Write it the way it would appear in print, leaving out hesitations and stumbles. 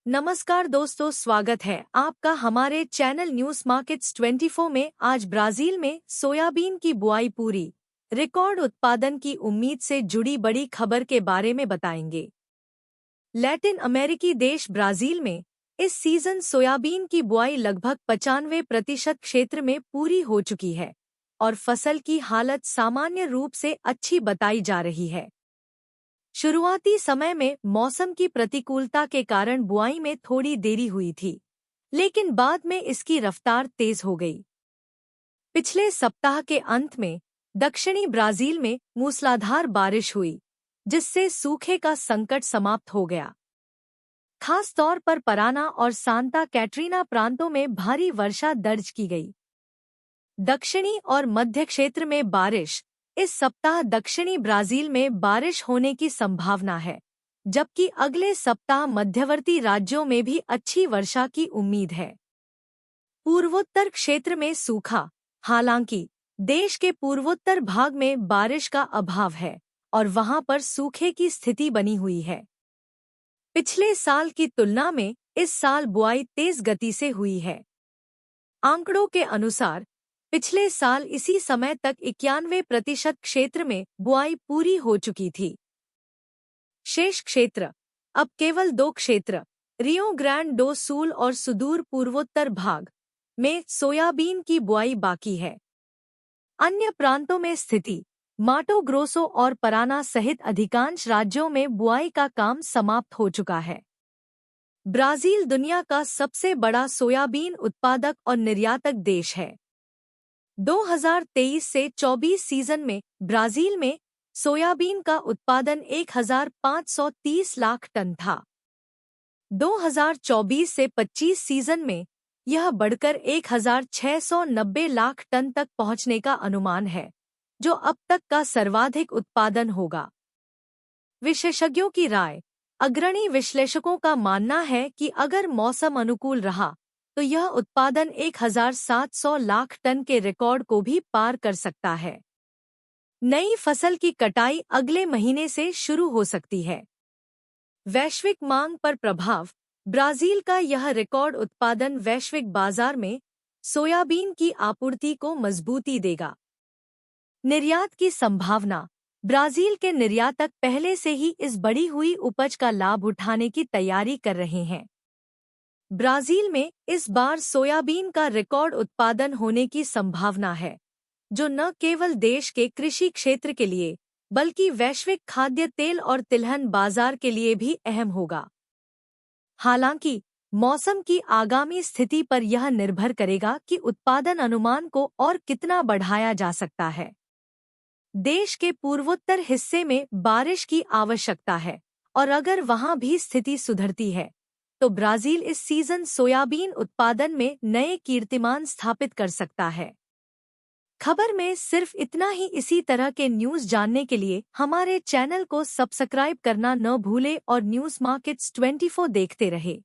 नमस्कार दोस्तों, स्वागत है आपका हमारे चैनल न्यूज मार्केट्स 24 में। आज ब्राजील में सोयाबीन की बुआई पूरी रिकॉर्ड उत्पादन की उम्मीद से जुड़ी बड़ी खबर के बारे में बताएंगे। लैटिन अमेरिकी देश ब्राजील में इस सीजन सोयाबीन की बुआई लगभग 95% क्षेत्र में पूरी हो चुकी है और फसल की हालत सामान्य रूप से अच्छी बताई जा रही है। शुरुआती समय में मौसम की प्रतिकूलता के कारण बुआई में थोड़ी देरी हुई थी, लेकिन बाद में इसकी रफ्तार तेज हो गई। पिछले सप्ताह के अंत में दक्षिणी ब्राजील में मूसलाधार बारिश हुई, जिससे सूखे का संकट समाप्त हो गया। खास तौर पर पराना और सांता कैटरीना प्रांतों में भारी वर्षा दर्ज की गई। दक्षिणी और मध्य क्षेत्र में बारिश। इस सप्ताह दक्षिणी ब्राजील में बारिश होने की संभावना है, जबकि अगले सप्ताह मध्यवर्ती राज्यों में भी अच्छी वर्षा की उम्मीद है। पूर्वोत्तर क्षेत्र में सूखा। हालांकि देश के पूर्वोत्तर भाग में बारिश का अभाव है और वहां पर सूखे की स्थिति बनी हुई है। पिछले साल की तुलना में इस साल बुआई तेज गति से हुई है। आंकड़ों के अनुसार पिछले साल इसी समय तक 91% क्षेत्र में बुआई पूरी हो चुकी थी। शेष क्षेत्र, अब केवल 2 क्षेत्र रियो ग्रांड डो सूल और सुदूर पूर्वोत्तर भाग में सोयाबीन की बुआई बाकी है। अन्य प्रांतों में स्थिति माटो ग्रोसो और पराना सहित अधिकांश राज्यों में बुआई का काम समाप्त हो चुका है। ब्राजील दुनिया का सबसे बड़ा सोयाबीन उत्पादक और निर्यातक देश है। 2023 से 24 सीजन में ब्राजील में सोयाबीन का उत्पादन 1530 लाख टन था। 2024 से 25 सीजन में यह बढ़कर 1690 लाख टन तक पहुंचने का अनुमान है, जो अब तक का सर्वाधिक उत्पादन होगा। विशेषज्ञों की राय। अग्रणी विश्लेषकों का मानना है कि अगर मौसम अनुकूल रहा तो यह उत्पादन 1700 लाख टन के रिकॉर्ड को भी पार कर सकता है। नई फसल की कटाई अगले महीने से शुरू हो सकती है। वैश्विक मांग पर प्रभाव। ब्राजील का यह रिकॉर्ड उत्पादन वैश्विक बाजार में सोयाबीन की आपूर्ति को मजबूती देगा। निर्यात की संभावना। ब्राजील के निर्यातक पहले से ही इस बढ़ी हुई उपज का लाभ उठाने की तैयारी कर रहे हैं। ब्राजील में इस बार सोयाबीन का रिकॉर्ड उत्पादन होने की संभावना है, जो न केवल देश के कृषि क्षेत्र के लिए बल्कि वैश्विक खाद्य तेल और तिलहन बाजार के लिए भी अहम होगा। हालांकि मौसम की आगामी स्थिति पर यह निर्भर करेगा कि उत्पादन अनुमान को और कितना बढ़ाया जा सकता है। देश के पूर्वोत्तर हिस्से में बारिश की आवश्यकता है और अगर वहां भी स्थिति सुधरती है तो ब्राजील इस सीजन सोयाबीन उत्पादन में नए कीर्तिमान स्थापित कर सकता है। खबर में सिर्फ इतना ही। इसी तरह के न्यूज़ जानने के लिए हमारे चैनल को सब्सक्राइब करना न भूले और न्यूज़ मार्केट्स 24 देखते रहे।